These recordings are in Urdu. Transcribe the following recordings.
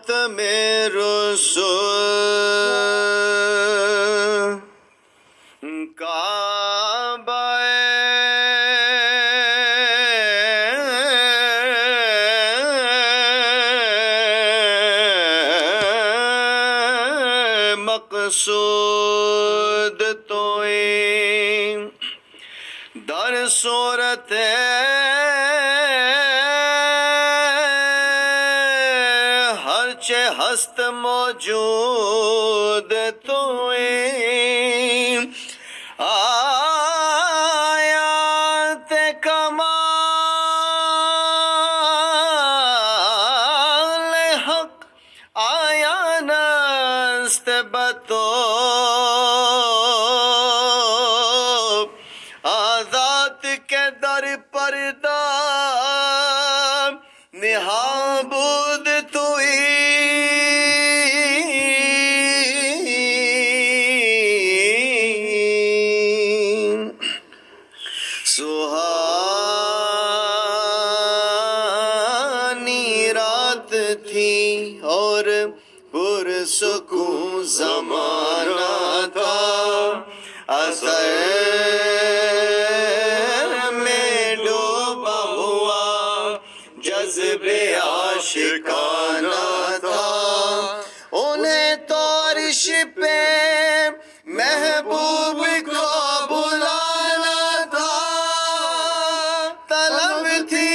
خاتم رسول کعبہ مقصود توئی در صورت ہرچہ ہست موجود توئی آیات کمال حق آیا نست بتو آزاد کے در پردہ نہابود توئی سہانی رات تھی اور پرسکون زمانہ تھا اثر میں ڈوبا ہوا جذبے عاشقانہ تھا انہیں تو عرش پہ محبوب کو بلانا تھا طلب تھی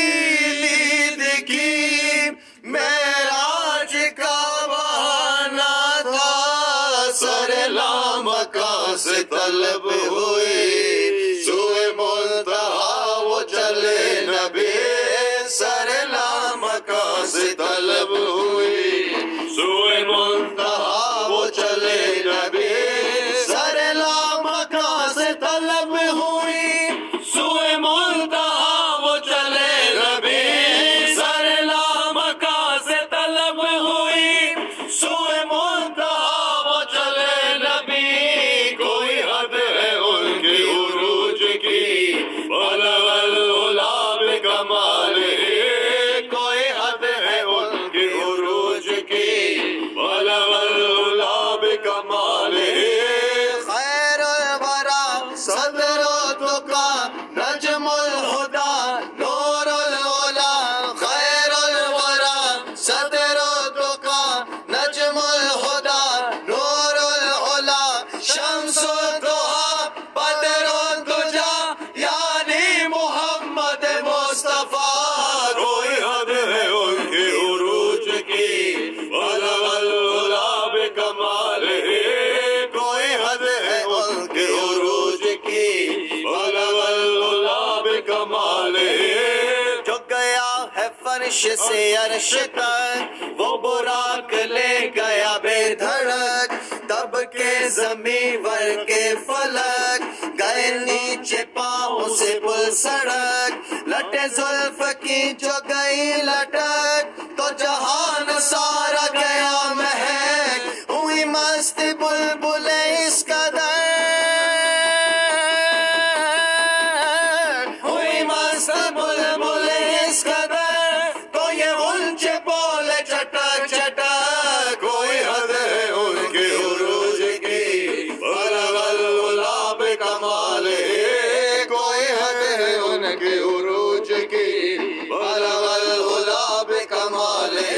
دید کی معراج کا بہانہ تھا سر لامکاں سے طلب ہوئی سوئے منتہا وہ چلے نبی سر لامکاں سے طلب ہوئی سوئے منتہا وہ چلے نبی سر لامکاں سے طلب ہوئی سوئے منتہا وہ چلے نبی سر لامکاں سے طلب ہوئی سوئے منتہا وہ چلے نبی کوئی حد ہے ان کی عروج کی بلغ العلا بکمالہ کوئی حد ہے ان کی عروج کی بلغ العلا بکمالہ خیر الورا صدر تقا نجم الہدا نور العلا خیر الورا صدر تقا نجم الہدا نور العلا شمس الضحا بدر الدجا یعنی محمد مصطفیٰ کوئی حد ہے ان کی عروج کی بلغ العلا بکمالہ کوئی حد ہے ان کی عروج کی بلغ العلا بکمالہ جو گیا ہے فرش سے عرش تک وہ براق لے گیا بے دھڑک تب کے زمین ور کے فلک گئے نیچے پاؤں سے پل سڑک لٹے زلف کی جو گئی لٹک تو جہان سارا گیا مہک ہوئی مست بلبل اس قدر ہوئی مست بلبل اس قدر تو یہ غنچے بولے چٹک چٹک کوئی حد ہے ان کی عروج کی بلغ العلا بکمالہ کوئی حد ہے ان کی عروج کی بلغ العلا بکمالہ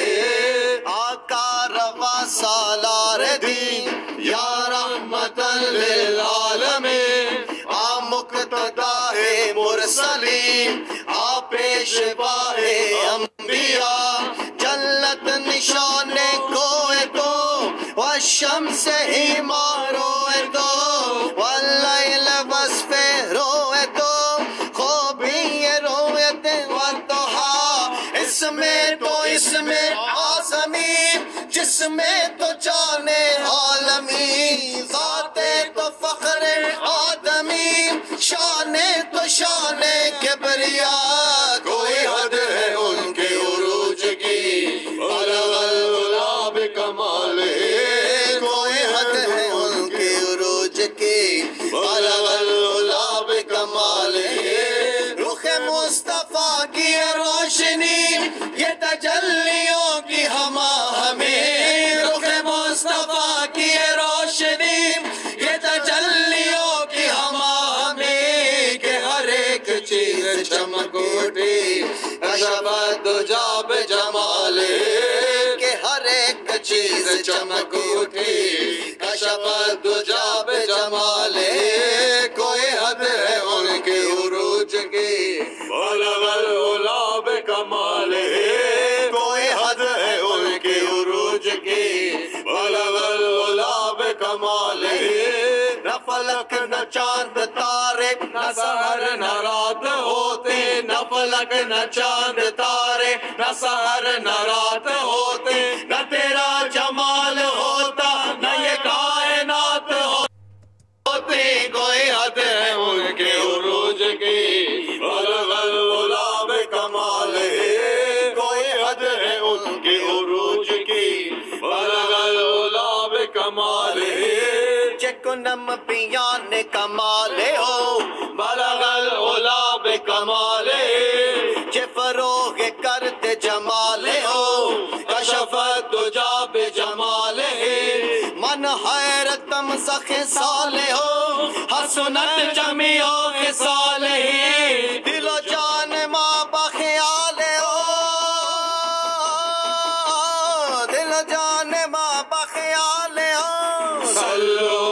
آقا روا سالار دین یا رحمت للعالمین آ مقتدہ مرسلین آ پیشوا انبیاء جلت نشان کوئے تو والشمس ہی ماروئے تو واللیل وصف روئے تو خوبی یہ رویت والضحا اس میں تو اس میں آزمی جس میں تو جانے عالمی ذات تو فخر آدمی شان تو شان کبریاء کوئی حد ہے ان کے عروج کی بلغ العلا بکمالہ کوئی حد ہے ان کے عروج کی بلغ العلا بکمالہ رخ مصطفیٰ کی روشنی یہ تجلیوں کی ہما ہمیں کشف الدجا بجمالہ کہ ہر ایک چیز چمک اٹھی کشف الدجا بجمالہ کوئی حد ہے ان کے عروج کی بلغ العلا بکمالہ کوئی حد ہے ان کے عروج کی بلغ العلا بکمالہ نہ فلک نہ چاند تارے نہ سحر نہ رات ہوتے نہ فلک نہ چاند تارے نہ سحر نہ رات ہوتے نہ تیرا جمال ہوتا نہ یہ کائنات ہوتی کوئی حد ہے ان کے عروج کی بلغ العلا بکمالہ کوئی حد ہے ان کے عروج کی بلغ العلا بکمالہ چکنم بیان کمالے ہو بلغ العلا بکمالہ چہ فروغ کرتے جمالے ہو کشف الدجا بجمالہ من حیرتم خصالے ہو حسنت جمیع خصالہ دل و جان ماں بخیالے ہو دل و جان ماں بخیالے ہو صلو